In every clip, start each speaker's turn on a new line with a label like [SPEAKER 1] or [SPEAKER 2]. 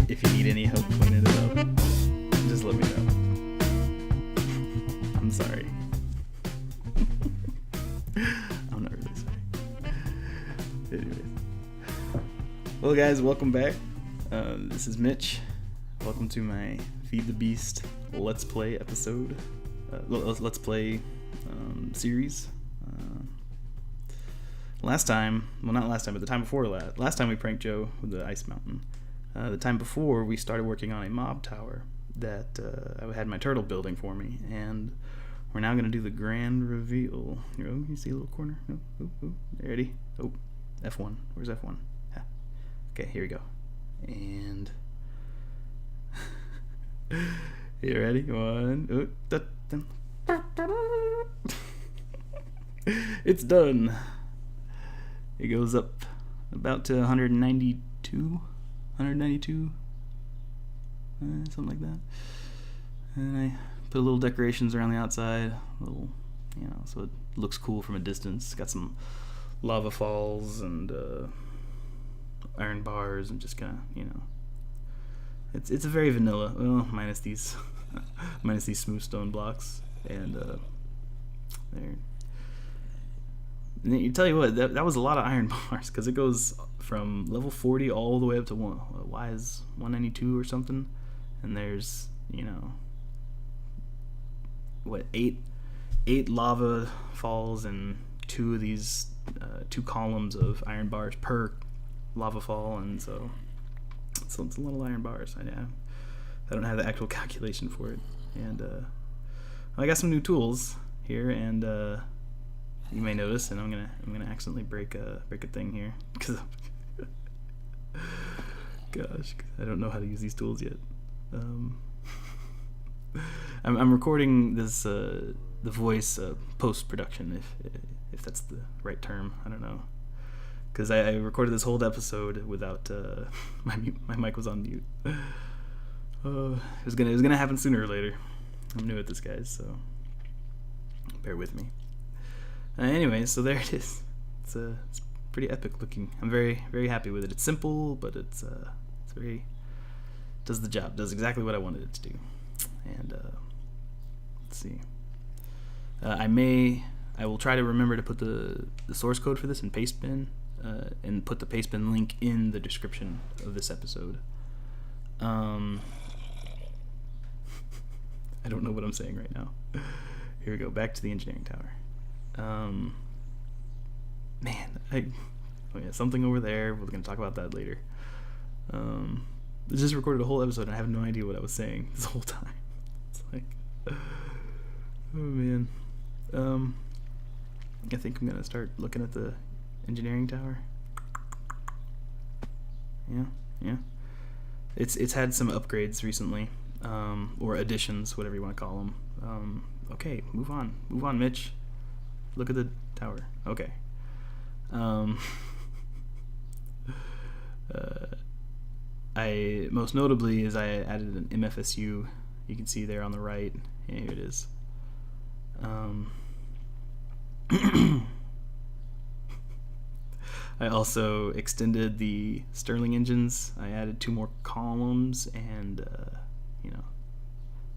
[SPEAKER 1] if you need any help cleaning it up, just let me know. I'm sorry. I'm not really sorry. Anyways. Well, guys, welcome back. This is Mitch. Welcome to my Feed the Beast Let's Play episode. Let's Play series. Last time, well, not last time, but the time before last time we pranked Joe with the ice mountain. The time before, we started working on a mob tower that I had my turtle building for me, and we're now going to do the grand reveal. You see a little corner? Ready? Oh, F1. Where's F1? Yeah. Okay, here we go. And you ready? One. It's done. It goes up about to 192, something like that. And I put a little decorations around the outside, so it looks cool from a distance. Got some lava falls and iron bars and just kind of, it's a very vanilla. Well, minus these smooth stone blocks and there. And you tell you what, that was a lot of iron bars because it goes from level 40 all the way up to Y is 192 or something, and there's eight lava falls and two of these two columns of iron bars per lava fall, and so it's a little iron bars. I don't have the actual calculation for it, and I got some new tools here, and you may notice, and I'm gonna accidentally break a thing here because gosh, I don't know how to use these tools yet. I'm recording this the voice post production, if that's the right term. I don't know, because I recorded this whole episode without my mic was on mute. It was gonna happen sooner or later. I'm new at this, guys, so bear with me. Anyway, so there it is. It's pretty epic looking. I'm very, very happy with it. It's simple, but it's very does the job. Does exactly what I wanted it to do. And let's see. I will try to remember to put the source code for this in Pastebin, and put the Pastebin link in the description of this episode. I don't know what I'm saying right now. Here we go. Back to the engineering tower. Something over there. We're going to talk about that later. I just recorded a whole episode and I have no idea what I was saying this whole time. It's like, oh man. I think I'm going to start looking at the engineering tower. Yeah. It's had some upgrades recently, or additions, whatever you want to call them. Okay, move on, Mitch. Look at the tower. Okay. I most notably is I added an MFSU. You can see there on the right. Yeah, here it is. I also extended the Stirling engines. I added 2 more columns and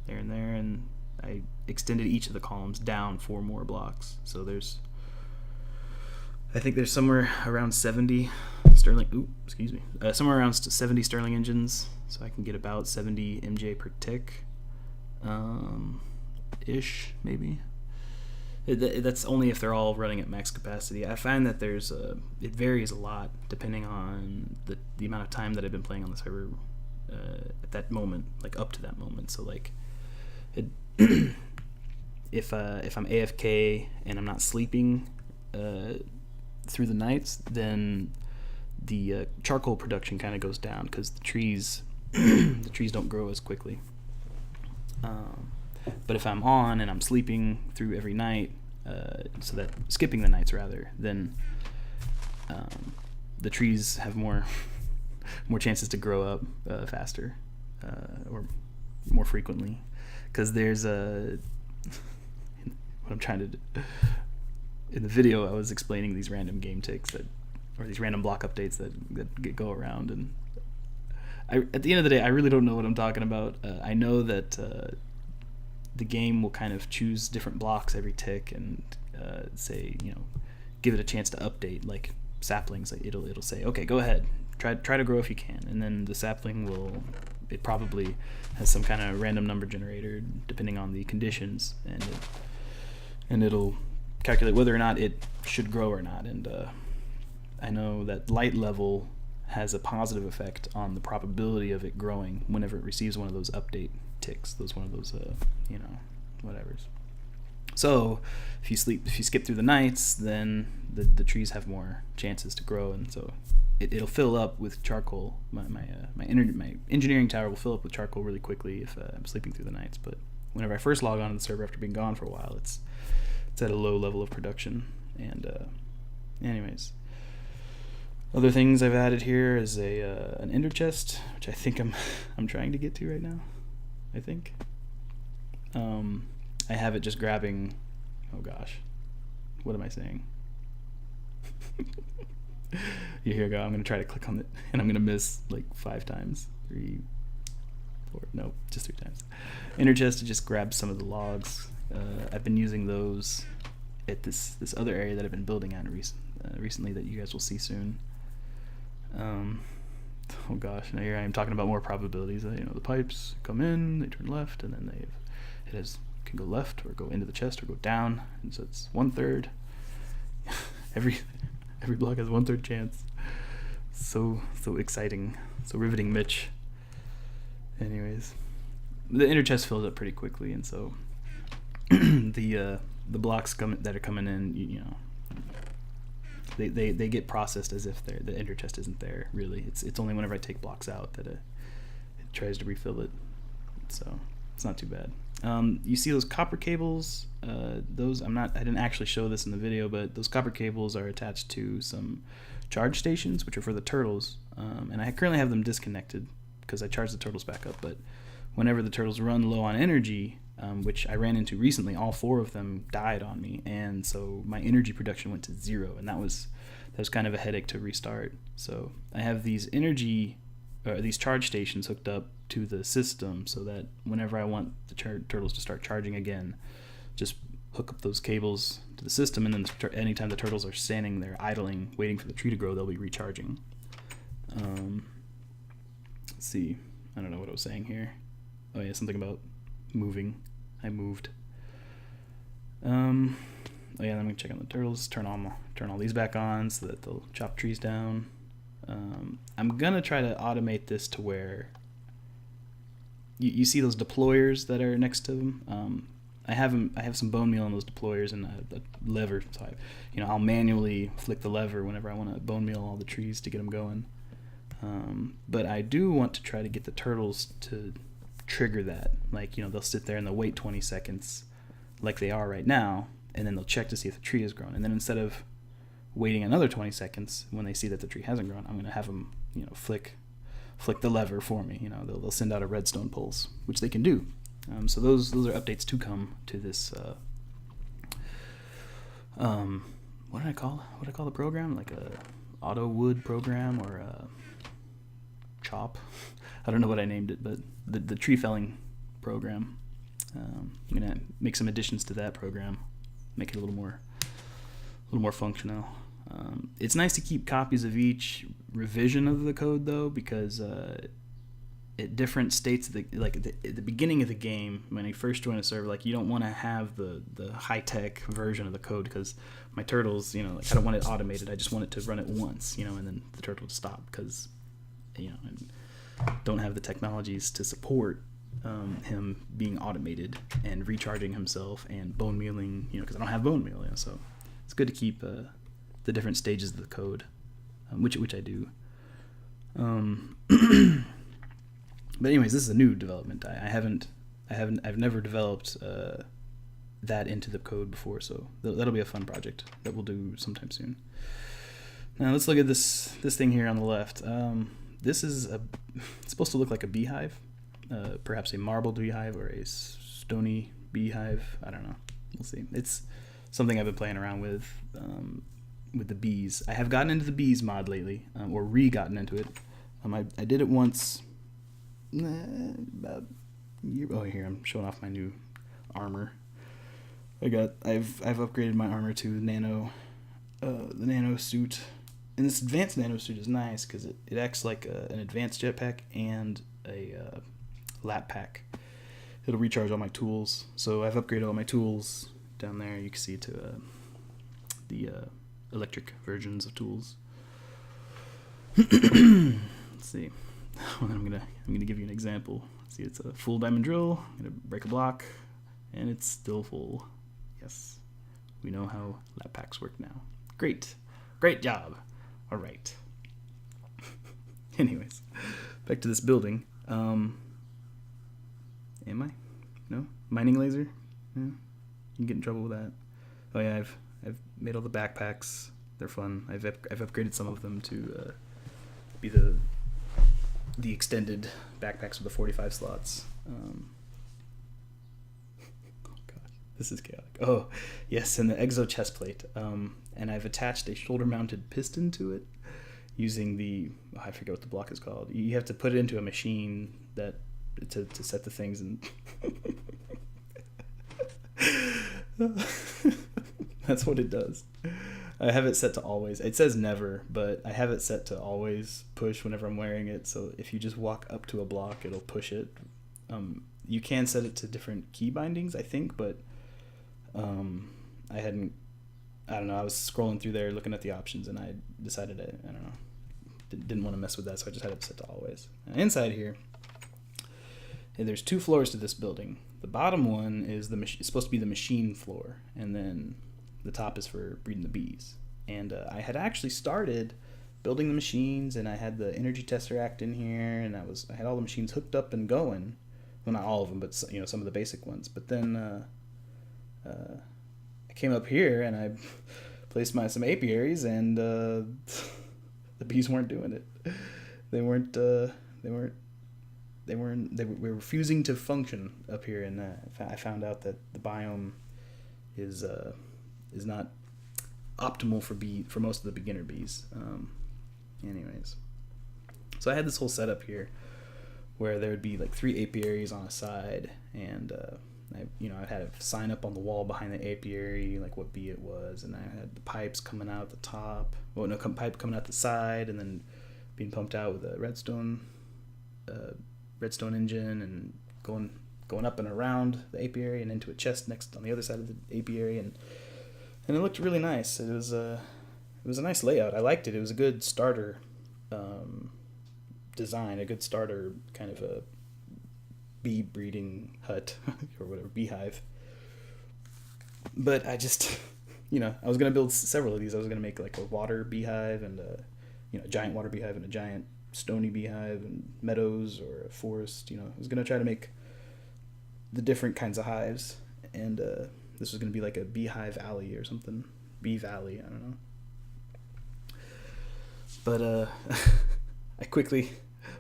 [SPEAKER 1] there and there, and I extended each of the columns down 4 more blocks. So I think there's somewhere around 70 Stirling. Somewhere around 70 Stirling engines, so I can get about 70 MJ per tick, ish maybe. That's only if they're all running at max capacity. I find that it varies a lot depending on the amount of time that I've been playing on the server at that moment, like up to that moment. So like if I'm AFK and I'm not sleeping through the nights, then the charcoal production kind of goes down because the trees don't grow as quickly. But if I'm on and I'm sleeping through every night, so that skipping the nights rather, then the trees have more chances to grow up faster or more frequently. Because there's what I'm trying to do. In the video, I was explaining these random game ticks or these random block updates that go around, and at the end of the day, I really don't know what I'm talking about. I know that the game will kind of choose different blocks every tick and say, give it a chance to update, like saplings. Like it'll say, okay, go ahead, try to grow if you can, and then the sapling it probably has some kind of random number generator depending on the conditions, and it'll calculate whether or not it should grow or not. And I know that light level has a positive effect on the probability of it growing whenever it receives one of those update ticks, one of those whatevers. So if you skip through the nights, then the trees have more chances to grow, and so it'll fill up with charcoal. My engineering tower will fill up with charcoal really quickly if I'm sleeping through the nights. But whenever I first log on to the server after being gone for a while, it's at a low level of production. And anyways, other things I've added here is an ender chest, which I think I'm trying to get to right now. I think I have it just grabbing. Oh gosh, what am I saying? Here we go. I'm gonna try to click on it, and I'm gonna miss like 5 times. 3, 4. Nope, just 3 times. Ender chest to just grab some of the logs. I've been using those at this other area that I've been building on recently that you guys will see soon. Oh gosh, now here I am talking about more probabilities. The pipes come in, they turn left, and then can go left or go into the chest or go down, and so it's 1/3. Every block has 1/3 chance. So exciting, so riveting, Mitch. Anyways, the inner chest fills up pretty quickly, and so the blocks that are coming in, they get processed as if the inner chest isn't there. Really, it's only whenever I take blocks out that it tries to refill it. So it's not too bad. You see those copper cables? I didn't actually show this in the video, but those copper cables are attached to some charge stations, which are for the turtles. And I currently have them disconnected because I charged the turtles back up. But whenever the turtles run low on energy, which I ran into recently, all 4 of them died on me, and so my energy production went to 0, and that was kind of a headache to restart. So I have these charge stations hooked up to the system so that whenever I want the turtles to start charging again, just hook up those cables to the system, and then anytime the turtles are standing there idling, waiting for the tree to grow, they'll be recharging. Let's see. I don't know what I was saying here. Oh yeah, something about moving. I moved. Oh yeah, I'm gonna check on the turtles. Turn all these back on so that they'll chop trees down. I'm gonna try to automate this to where you see those deployers that are next to them. I have some bone meal on those deployers and a lever, so I'll manually flick the lever whenever I want to bone meal all the trees to get them going. But I do want to try to get the turtles to trigger that. They'll sit there and they'll wait 20 seconds like they are right now, and then they'll check to see if the tree has grown. And then instead of waiting another 20 seconds when they see that the tree hasn't grown, I'm going to have them, flick the lever for me. They'll send out a redstone pulse, which they can do. So those are updates to come to this. What do I call the program? Like a auto wood program or a chop? I don't know what I named it, but the tree felling program. I'm gonna make some additions to that program, make it a little more functional. It's nice to keep copies of each revision of the code though, because at different states at the beginning of the game, when you first join a server, you don't want to have the high-tech version of the code, because my turtles, I don't want it automated. I just want it to run it once, and then the turtle to stop, because I don't have the technologies to support him being automated and recharging himself and bone mealing, because I don't have bone meal. So it's good to keep the different stages of the code, which I do. But anyways, this is a new development. I've never developed that into the code before, so that'll be a fun project that we'll do sometime soon. Now let's look at this thing here on the left. This is it's supposed to look like a beehive, perhaps a marble beehive or a stony beehive. I don't know. We'll see. It's something I've been playing around with the bees. I have gotten into the bees mod lately, or re-gotten into it. I did it once about oh, here I'm showing off my new armor. I've upgraded my armor to the nano suit, and this advanced nano suit is nice because it acts like an advanced jetpack and a lap pack. It'll recharge all my tools, so I've upgraded all my tools down there. You can see to the electric versions of tools. Let's see. Well, I'm gonna give you an example. See, it's a full diamond drill. I'm gonna break a block, and it's still full. Yes, we know how lap packs work now. Great job. All right. Anyways, back to this building. Am I? No? Mining laser? Yeah. You can get in trouble with that. Oh yeah, I've made all the backpacks. They're fun. I've upgraded some of them to be the extended backpacks with the 45 slots. Oh god, this is chaotic. Oh yes, and the exo chest plate. And I've attached a shoulder-mounted piston to it using I forget what the block is called. You have to put it into a machine that to set the things and that's what it does. I have it set to always. It says never, but I have it set to always push whenever I'm wearing it. So if you just walk up to a block, it'll push it. You can set it to different key bindings, I think, but I don't know. I was scrolling through there looking at the options, and I decided I don't know. Didn't want to mess with that, so I just had it set to always. Now, inside here, there's 2 floors to this building. The bottom one is it's supposed to be the machine floor, and then the top is for breeding the bees. And I had actually started building the machines, and I had the energy tesseract in here, and I had all the machines hooked up and going. Well, not all of them, but some of the basic ones. But then I came up here and I placed some apiaries, and the bees weren't doing it. They were refusing to function up here, and I found out that the biome is not optimal for most of the beginner bees. Anyways, so I had this whole setup here where there would be like 3 apiaries on a side, and I had a sign up on the wall behind the apiary like what bee it was, and I had the pipes coming out the top. Well, no, pipe coming out the side, and then being pumped out with a redstone engine, and going up and around the apiary and into a chest next on the other side of the apiary, and it looked really nice. It was a nice layout. I liked it. It was a good starter design, a good starter kind of a bee breeding hut or whatever, beehive. But I just, I was gonna build several of these. I was gonna make like a water beehive and a giant water beehive and a giant stony beehive and meadows or a forest. I was gonna try to make the different kinds of hives, and this was gonna be like a beehive alley or something, bee valley. I don't know. But I quickly,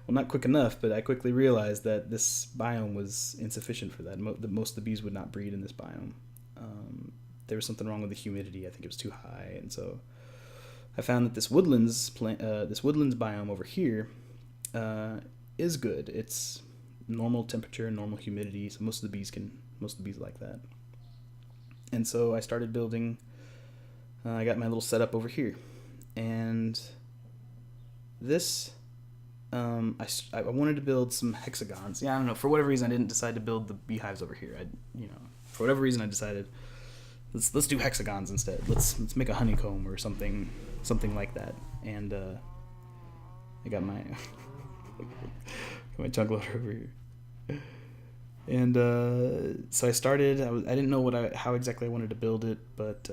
[SPEAKER 1] well, not quick enough, but I quickly realized that this biome was insufficient for that. Most of the bees would not breed in this biome. There was something wrong with the humidity. I think it was too high, and so I found that this woodlands biome over here is good. It's normal temperature, normal humidity, so most of the bees like that. And so I started building. I got my little setup over here, and this. I wanted to build some hexagons. Yeah, I don't know. For whatever reason, I didn't decide to build the beehives over here. For whatever reason, I decided let's do hexagons instead. Let's make a honeycomb or something like that. And I got my chunk loader over here. And so I started. I didn't know how exactly I wanted to build it, but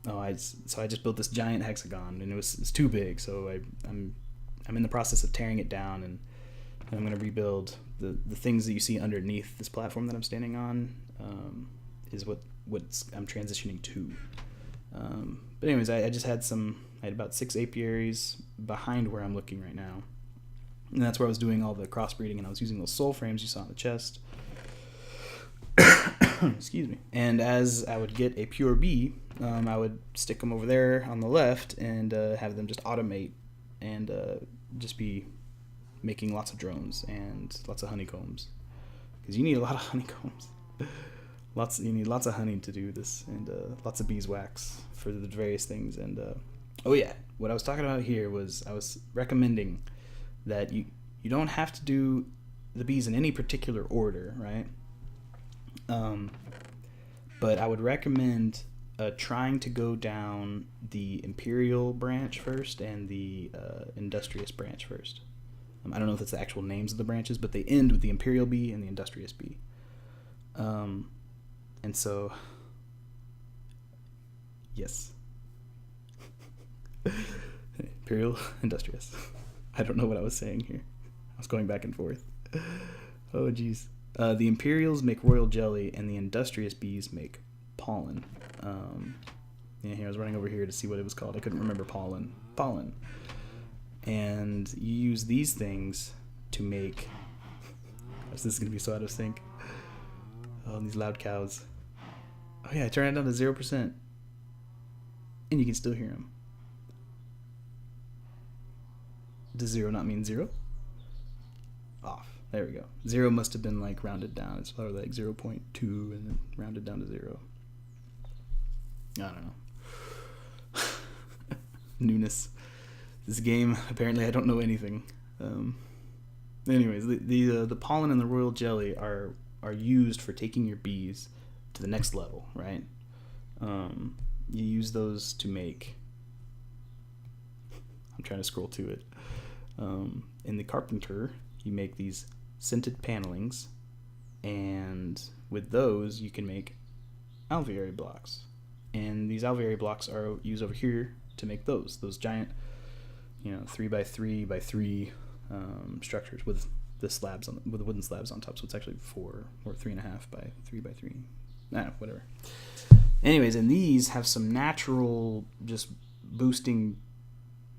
[SPEAKER 1] I just built this giant hexagon, and it's too big. So I'm in the process of tearing it down, and I'm going to rebuild the things that you see underneath this platform that I'm standing on. Is what I'm transitioning to. But anyways, I had about 6 apiaries behind where I'm looking right now, and that's where I was doing all the crossbreeding, and I was using those soul frames you saw on the chest. Excuse me. And as I would get a pure bee, I would stick them over there on the left and have them just automate and just be making lots of drones and lots of honeycombs, because you need a lot of honeycombs. You need lots of honey to do this, and lots of beeswax for the various things. And oh yeah, what I was talking about here was I was recommending that you don't have to do the bees in any particular order, right? But I would recommend trying to go down the Imperial branch first and the Industrious branch first. I don't know if that's the actual names of the branches, but they end with the Imperial bee and the Industrious bee. And so, yes. Imperial, Industrious. I don't know what I was saying here. I was going back and forth. Oh, jeez. The Imperials make royal jelly, and the Industrious bees make pollen. Here I was running over here to see what it was called. I couldn't remember pollen. And you use these things to make... This is going to be so out of sync. Oh, these loud cows. Oh yeah, I turned it down to 0%. And you can still hear them. Does 0 not mean 0? Off. There we go. 0 must have been like rounded down. It's probably like 0.2 and then rounded down to 0. I don't know. Newness. This game, apparently I don't know anything. Anyways, the pollen and the royal jelly are used for taking your bees to the next level, right? You use those to make... I'm trying to scroll to it. In the carpenter, you make these scented panelings, and with those you can make alveary blocks. And these alveary blocks are used over here to make those giant, 3x3 by 3 structures with the wooden slabs on top. So it's actually 4 or 3.5 by 3 by 3. Whatever. Anyways, and these have some natural just boosting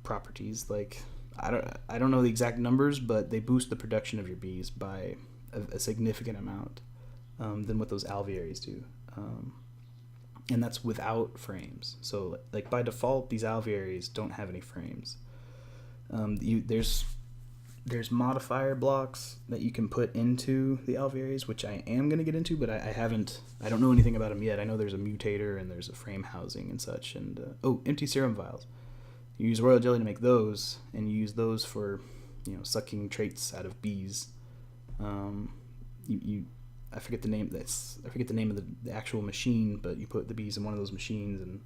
[SPEAKER 1] properties. Like I don't know the exact numbers, but they boost the production of your bees by a significant amount than what those alvearies do. And that's without frames. So like by default, these alvearies don't have any frames. There's modifier blocks that you can put into the alvearies, which I am going to get into, but I don't know anything about them yet. I know there's a mutator and there's a frame housing and such. And empty serum vials. You use royal jelly to make those, and you use those for sucking traits out of bees. I forget the name. I forget the name of the actual machine, but you put the bees in one of those machines,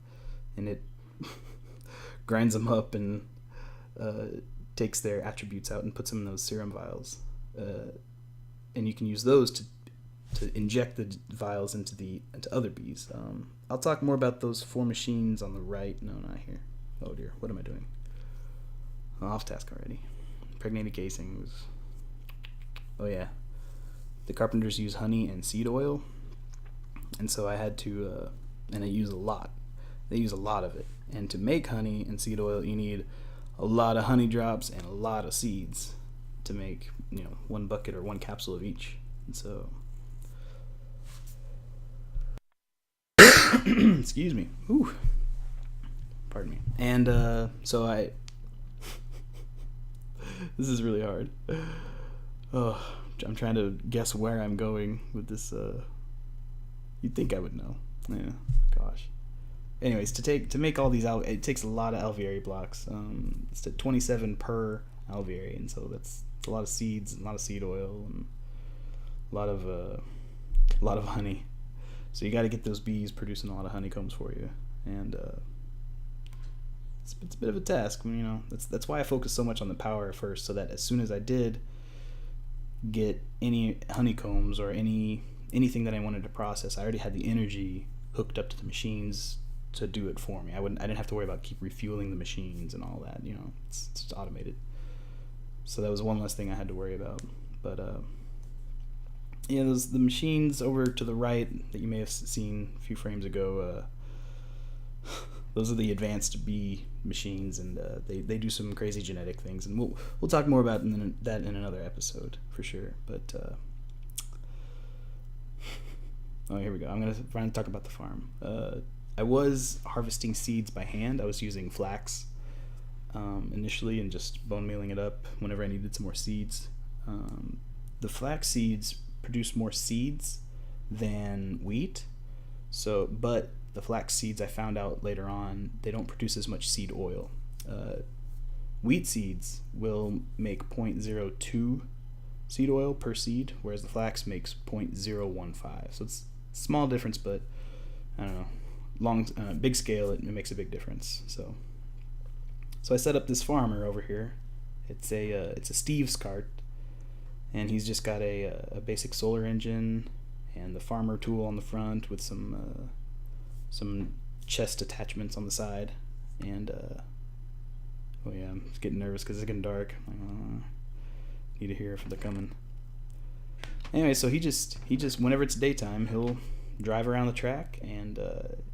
[SPEAKER 1] and it grinds them up and takes their attributes out and puts them in those serum vials. And you can use those to inject the vials into other bees. I'll talk more about those 4 machines on the right. No, not here. Oh dear, what am I doing? Off task already. Impregnated casings. Oh yeah. The carpenters use honey and seed oil, and so I had to, and I use a lot. They use a lot of it, and to make honey and seed oil, you need a lot of honey drops and a lot of seeds to make 1 bucket or 1 capsule of each. And so, excuse me. Ooh. Pardon me. And so this is really hard. Oh, I'm trying to guess where I'm going with this. You'd think I would know. Yeah. Gosh. Anyways, to make all these it takes a lot of alveary blocks. It's at 27 per alveary, and so that's a lot of seeds, a lot of seed oil, and a lot of honey. So you got to get those bees producing a lot of honeycombs for you, and it's a bit of a task. That's why I focused so much on the power first, so that as soon as I did get any honeycombs or anything that I wanted to process, I already had the energy hooked up to the machines to do it for me. I didn't have to worry about keep refueling the machines and all that. It's just automated. So that was one less thing I had to worry about. But the machines over to the right that you may have seen a few frames ago. Those are the advanced bee machines, and they do some crazy genetic things, and we'll talk more about that in another episode for sure. But here we go. I'm gonna finally talk about the farm. I was harvesting seeds by hand. I was using flax, initially and just bone mealing it up whenever I needed some more seeds. The flax seeds produce more seeds than wheat, but the flax seeds, I found out later on, they don't produce as much seed oil. Wheat seeds will make 0.02 seed oil per seed, whereas the flax makes 0.015. So it's a small difference, but I don't know. Big scale, it makes a big difference. So I set up this farmer over here. It's a Steve's cart, and he's just got a basic solar engine and the farmer tool on the front with some chest attachments on the side. And oh yeah, I'm getting nervous because it's getting dark. Need to hear if they're coming. Anyway, so he just whenever it's daytime, he'll drive around the track, and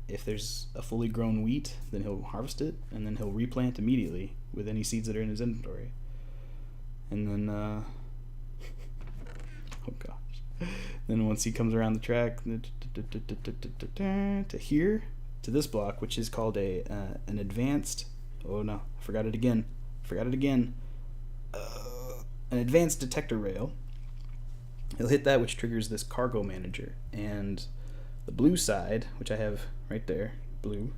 [SPEAKER 1] if there's a fully grown wheat, then he'll harvest it, and then he'll replant immediately with any seeds that are in his inventory. And then oh gosh, then once he comes around the track to here, to this block, which is called an advanced, oh no, I forgot it again, an advanced detector rail. He'll hit that, which triggers this cargo manager, and the blue side, which I have right there, blue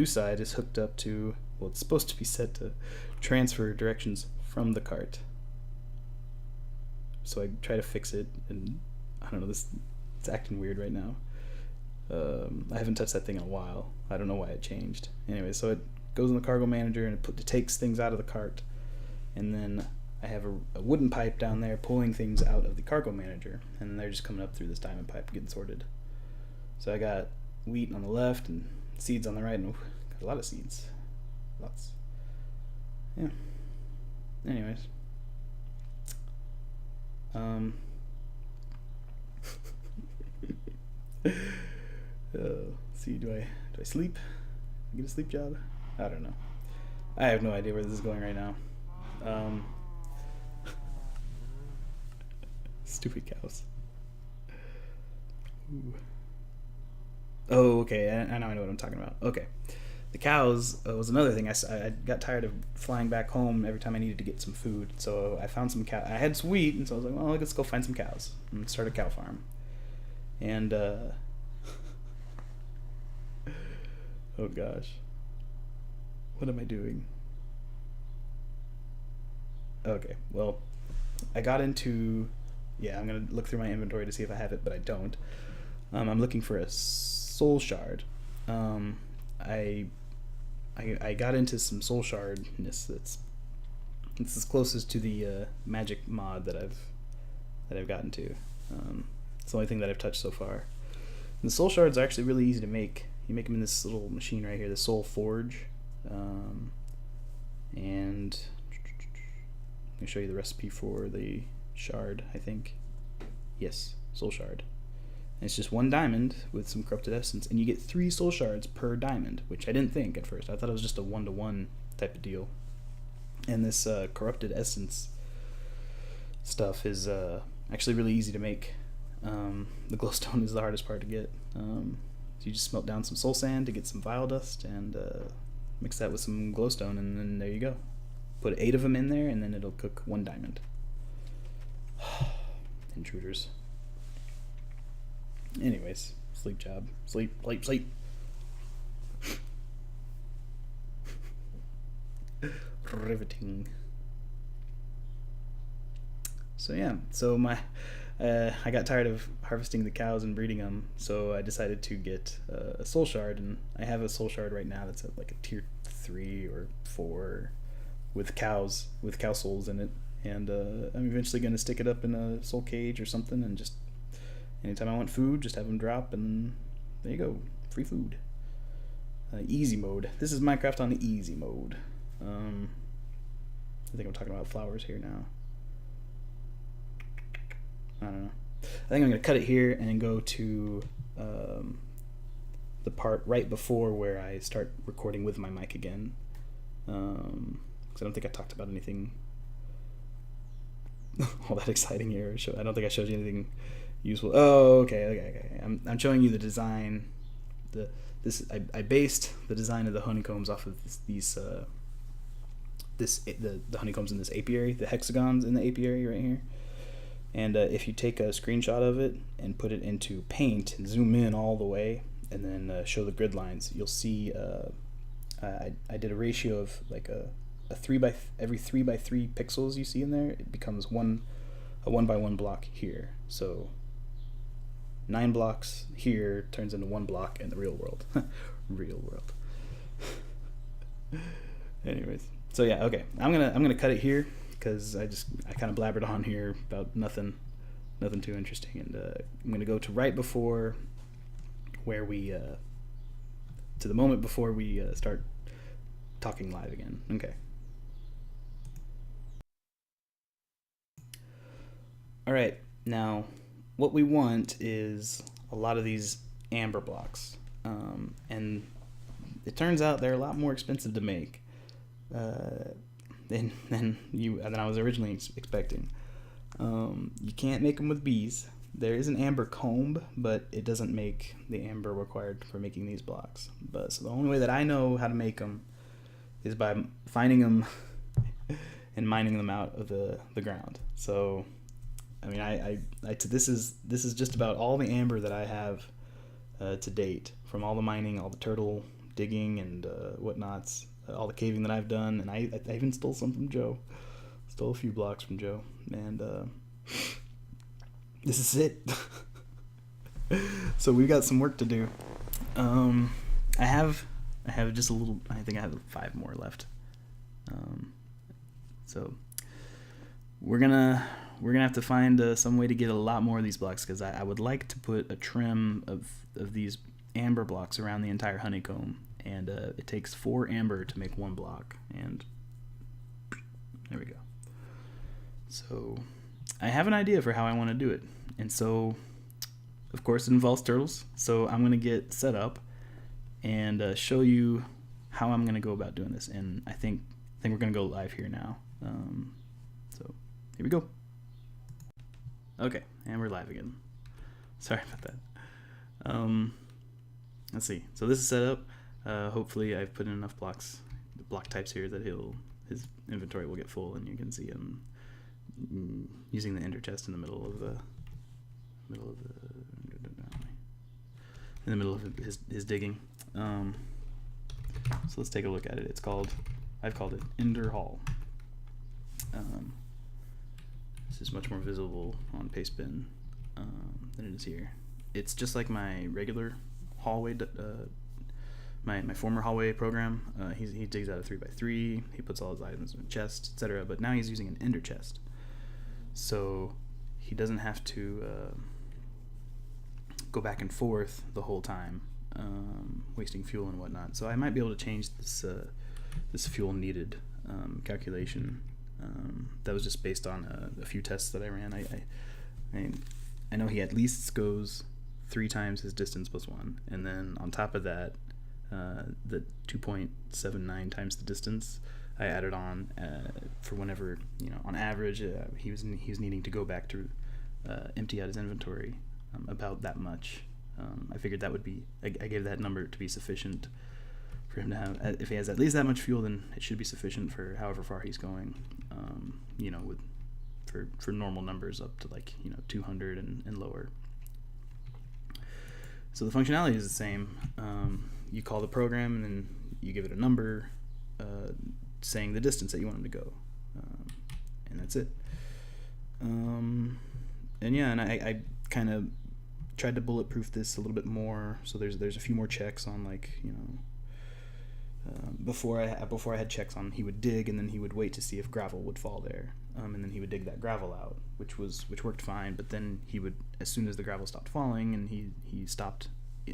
[SPEAKER 1] side is hooked up to, well, it's supposed to be set to transfer directions from the cart. So I try to fix it, and I don't know, it's acting weird right now. I haven't touched that thing in a while. I don't know why it changed. Anyway, so it goes in the cargo manager, and it takes things out of the cart, and then I have a wooden pipe down there pulling things out of the cargo manager, and they're just coming up through this diamond pipe getting sorted. So I got wheat on the left and seeds on the right, and got a lot of seeds. Lots. Yeah. Anyways. See, do I sleep? Get a sleep job? I don't know. I have no idea where this is going right now. Stupid cows. Ooh. Oh, okay. I know what I'm talking about. Okay. The cows was another thing. I got tired of flying back home every time I needed to get some food. So I found some cow. I had some wheat, and so I was like, well, let's go find some cows and start a cow farm. And, oh gosh. What am I doing? Okay, well, I got into... Yeah, I'm going to look through my inventory to see if I have it, but I don't. I'm looking for a soul shard. I got into some soul shardness. It's as closest to the magic mod that I've gotten to. It's the only thing that I've touched so far. And the soul shards are actually really easy to make. You make them in this little machine right here, the Soul Forge. And let me show you the recipe for the shard, I think. Yes, soul shard. And it's just 1 diamond with some corrupted essence, and you get 3 soul shards per diamond, which I didn't think at first. I thought it was just a 1-to-1 type of deal. And this corrupted essence stuff is actually really easy to make. The glowstone is the hardest part to get. So you just smelt down some soul sand to get some vile dust, and mix that with some glowstone, and then there you go. Put 8 of them in there, and then it'll cook 1 diamond. Intruders. Anyways, sleep job. Sleep. Riveting. So yeah, I got tired of harvesting the cows and breeding them, so I decided to get a soul shard, and I have a soul shard right now that's at like a tier 3 or 4 with cow souls in it, and I'm eventually going to stick it up in a soul cage or something, and just anytime I want food, just have them drop, and there you go, free food. Easy mode. This is Minecraft on the easy mode. I think I'm talking about flowers here now. I don't know. I think I'm going to cut it here and then go to the part right before where I start recording with my mic again. Because I don't think I talked about anything all that exciting here. I don't think I showed you anything useful. Oh, okay. I'm showing you the design. I based the design of the honeycombs off of these the honeycombs in this apiary, the hexagons in the apiary right here. And if you take a screenshot of it and put it into Paint and zoom in all the way, and then show the grid lines, you'll see I did a ratio of like a every 3 by 3 pixels you see in there, it becomes a 1 by 1 block here. So 9 blocks here turns into 1 block in the real world. Real world. Anyways, so yeah, okay. I'm gonna cut it here because I kind of blabbered on here about nothing too interesting, and I'm gonna go to right before where we to the moment before we start talking live again. Okay. All right, now what we want is a lot of these amber blocks, and it turns out they're a lot more expensive to make than I was originally expecting. You can't make them with bees. There is an amber comb, but it doesn't make the amber required for making these blocks. So the only way that I know how to make them is by finding them and mining them out of the ground. So, I mean, this is just about all the amber that I have to date, from all the mining, all the turtle digging and whatnots, all the caving that I've done, and I even stole some from Joe. Stole a few blocks from Joe, and this is it. So we've got some work to do. I have just a little. I think I have 5 more left. So we're gonna have to find some way to get a lot more of these blocks, because I would like to put a trim of these amber blocks around the entire honeycomb, and it takes 4 amber to make 1 block, and there we go. So I have an idea for how I want to do it, and so of course it involves turtles, so I'm going to get set up and show you how I'm going to go about doing this, and I think we're going to go live here now. So here we go. Okay, and we're live again. Sorry about that. Let's see. So this is set up. Hopefully I've put in enough block types here that his inventory will get full, and you can see him using the ender chest in the middle of his digging. So let's take a look at it. I've called it Ender Hall. This is much more visible on Pastebin than it is here. It's just like my regular hallway, my former hallway program. He digs out a 3 by 3. He puts all his items in a chest, etc. But now he's using an ender chest, so he doesn't have to go back and forth the whole time, wasting fuel and whatnot. So I might be able to change this fuel needed calculation. That was just based on a few tests that I ran. I know he at least goes 3 times his distance plus 1, and then on top of that, the 2.79 times the distance I added on for whenever, on average he was needing to go back to empty out his inventory about that much. I figured that would be, I gave that number to be sufficient for him to have. If he has at least that much fuel, then it should be sufficient for however far he's going. For normal numbers up to 200 and lower. So the functionality is the same. You call the program and then you give it a number saying the distance that you want him to go, and that's it. And I kind of tried to bulletproof this a little bit more. So there's a few more checks on before I had checks on, he would dig and then he would wait to see if gravel would fall there, and then he would dig that gravel out, which worked fine. But then he would, as soon as the gravel stopped falling and he stopped,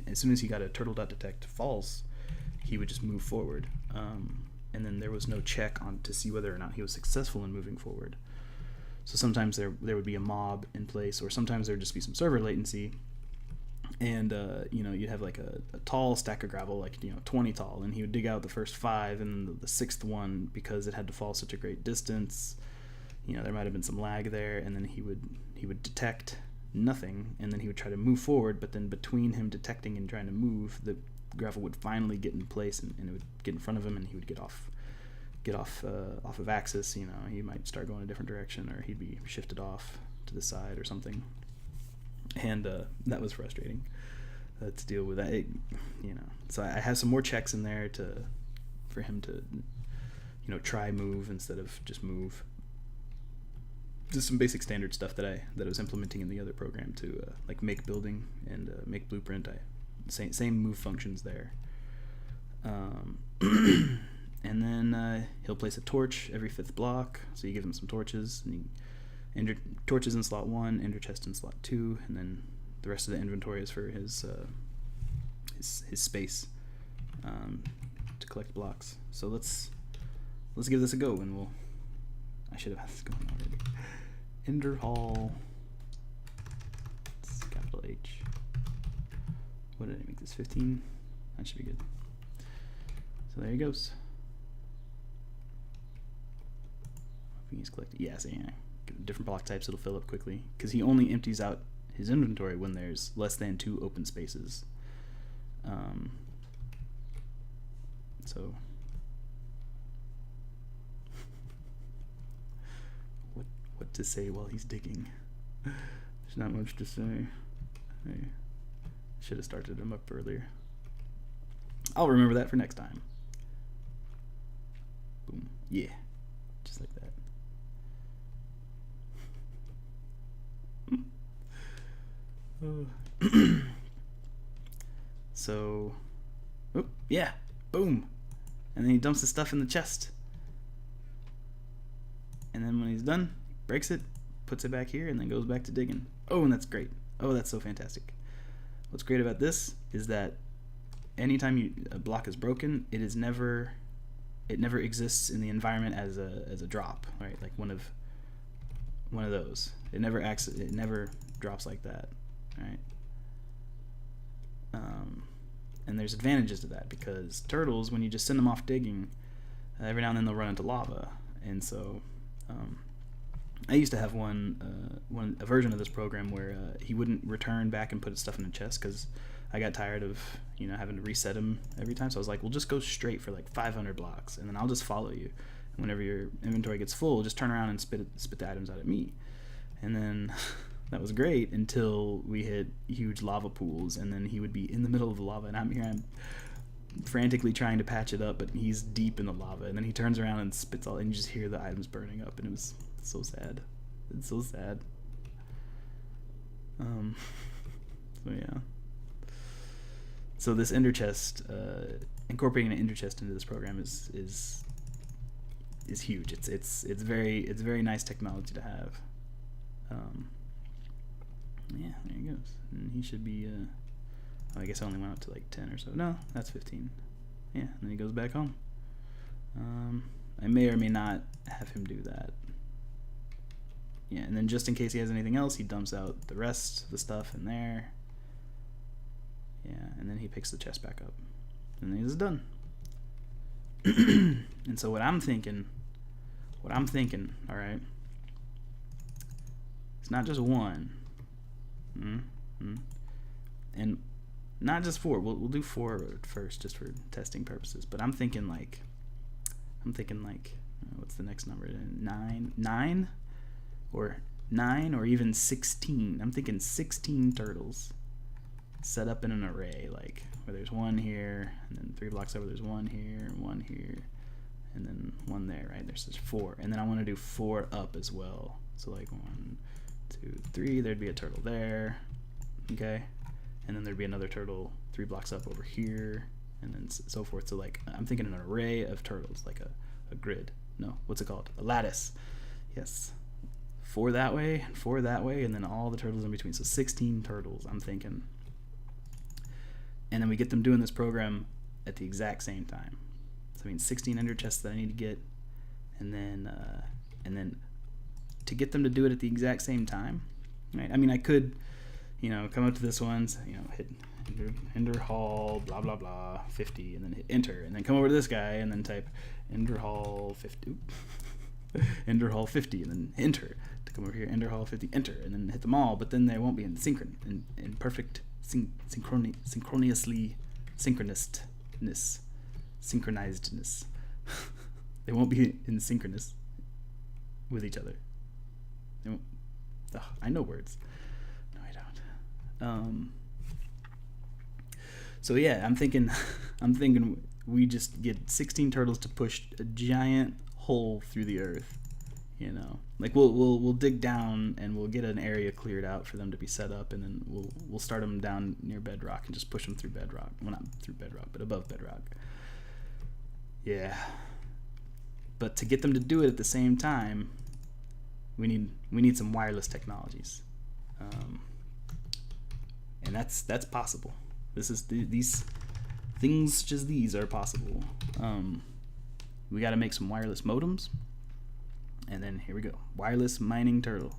[SPEAKER 1] as soon as he got a turtle.detect false, he would just move forward, and then there was no check on to see whether or not he was successful in moving forward. So sometimes there would be a mob in place, or sometimes there would just be some server latency, and you'd have like a tall stack of gravel, 20 tall, and he would dig out the first 5, and the 6th one, because it had to fall such a great distance, there might have been some lag there, and then he would detect nothing, and then he would try to move forward, but then between him detecting and trying to move, the gravel would finally get in place, and it would get in front of him, and he would get off get off of axis, he might start going a different direction, or he'd be shifted off to the side or something. And that was frustrating to deal with. That, So I have some more checks in there for him to, try move instead of just move. Just some basic standard stuff that I was implementing in the other program to like make building and make blueprint. Same move functions there. And then he'll place a torch every 5th block, so you give him some torches, and you enter torches in slot 1, ender chest in slot 2, and then the rest of the inventory is for his space to collect blocks. So let's give this a go, and I should have had this going already. Ender Hall. It's capital H. What did I make this? 15? That should be good. So there he goes. Hoping he's collected. Yeah, so give different block types, it'll fill up quickly. Because he only empties out his inventory when there's less than 2 open spaces. So what to say while he's digging? There's not much to say. I should have started him up earlier. I'll remember that for next time. Boom. Yeah. Just like that. So, yeah, boom. And then he dumps the stuff in the chest. And then when he's done, breaks it, puts it back here, and then goes back to digging. Oh, and that's great. Oh, that's so fantastic. What's great about this is that anytime a block is broken, it never exists in the environment as a drop, right? Like one of those. It never drops like that, right? And there's advantages to that, because turtles, when you just send them off digging, every now and then they'll run into lava, and so I used to have a version of this program where he wouldn't return back and put his stuff in the chest, because I got tired of having to reset him every time. So I was like, well, just go straight for like 500 blocks, and then I'll just follow you. And whenever your inventory gets full, just turn around and spit the items out at me. And then that was great until we hit huge lava pools, and then he would be in the middle of the lava, and I'm frantically trying to patch it up, but he's deep in the lava, and then he turns around and spits all, and you just hear the items burning up, and it was so sad. It's so sad. So yeah. So this ender chest, incorporating an ender chest into this program is huge. It's very nice technology to have. Yeah, there he goes. And he should be. I guess I only went up to like 10 or so. No, that's 15. Yeah, and then he goes back home. I may or may not have him do that. Yeah, and then just in case he has anything else, he dumps out the rest of the stuff in there. Yeah, and then he picks the chest back up. And then he's done. And so what I'm thinking, alright, it's not just one. And not just 4. We'll do 4 first, just for testing purposes. But I'm thinking like, what's the next number? 9, or 9, or even 16. I'm thinking 16 turtles set up in an array, like where there's one here, and then 3 blocks over there's one here, and then one there, right? There's 4, and then I want to do 4 up as well. So like 1, 2, 3. There'd be a turtle there, okay, and then there'd be another turtle 3 blocks up over here, and then so forth. So like I'm thinking an array of turtles, like a grid. No, what's it called? A lattice. Yes. 4 that way, 4 that way, and then all the turtles in between. So 16 turtles, I'm thinking. And then we get them doing this program at the exact same time. So I mean 16 ender chests that I need to get, and then to get them to do it at the exact same time, right? I mean, I could, come up to this one, hit ender hall, blah blah blah, 50, and then hit enter, and then come over to this guy and then type ender hall 50, ender hall 50, and then enter to come over here, ender hall 50, enter, and then hit them all. But then they won't be in perfect synchronizedness. They won't be in synchronous with each other. They won't. Oh, I know words. No, I don't. So yeah, I'm thinking we just get 16 turtles to push a giant hole through the earth. You know, like we'll dig down and we'll get an area cleared out for them to be set up, and then we'll start them down near bedrock and just push them through bedrock. Well, not through bedrock, but above bedrock. Yeah. But to get them to do it at the same time, we need some wireless technologies, and that's possible. These things such as these are possible. We got to make some wireless modems. And then here we go, wireless mining turtle.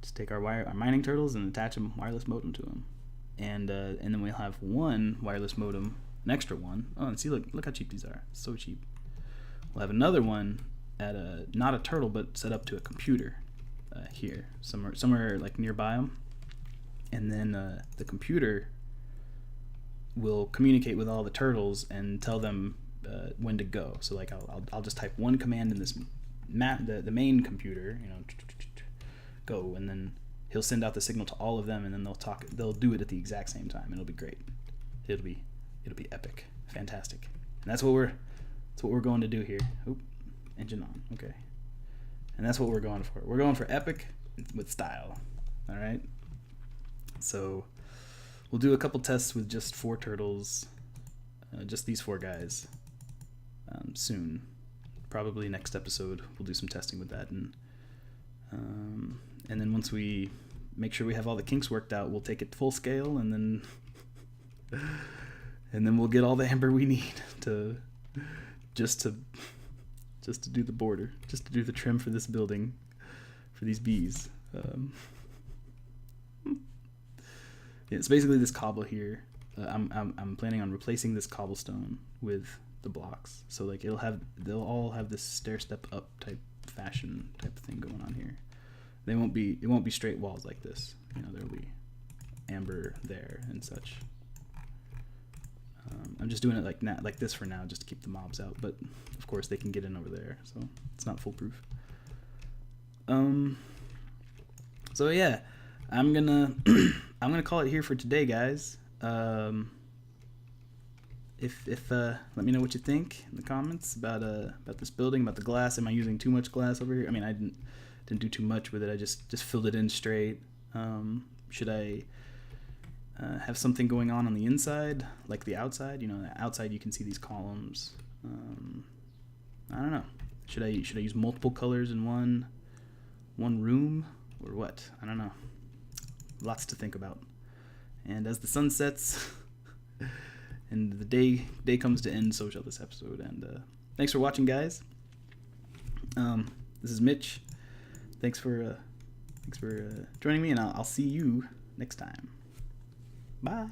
[SPEAKER 1] Just take our mining turtles and attach them wireless modem to them, and then we'll have one wireless modem, an extra one. Oh, and see, look how cheap these are. So cheap. We'll have another one at not a turtle, but set up to a computer here, somewhere like nearby them, and then the computer will communicate with all the turtles and tell them when to go. So like I'll just type one command in this the main computer, you know, go, and then he'll send out the signal to all of them, and then they'll do it at the exact same time, and it'll be great. It'll be epic, fantastic. And that's what we're going to do here. Oop, engine on. Okay. And that's what we're going for. We're going for epic with style. All right. So we'll do a couple tests with just 4 turtles, just these 4 guys, soon. Probably next episode we'll do some testing with that, and then once we make sure we have all the kinks worked out, we'll take it full scale, and then we'll get all the amber we need to do the border, just to do the trim for this building, for these bees. It's basically this cobble here. I'm planning on replacing this cobblestone with the blocks, so like they'll all have this stair step up type fashion type of thing going on here. It won't be straight walls like this. You know, there'll be amber there and such. I'm just doing it like this for now, just to keep the mobs out, but of course they can get in over there, so it's not foolproof. So yeah, I'm gonna call it here for today, guys. If let me know what you think in the comments about this building, about the glass. Am I using too much glass over here? I mean, I didn't do too much with it. I just filled it in straight. Should I have something going on the inside, like the outside? You know, the outside you can see these columns. I don't know. Should I use multiple colors in one room, or what? I don't know. Lots to think about. And as the sun sets and the day comes to end, so shall this episode. And thanks for watching, guys. This is Mitch. Thanks for joining me, and I'll see you next time. Bye.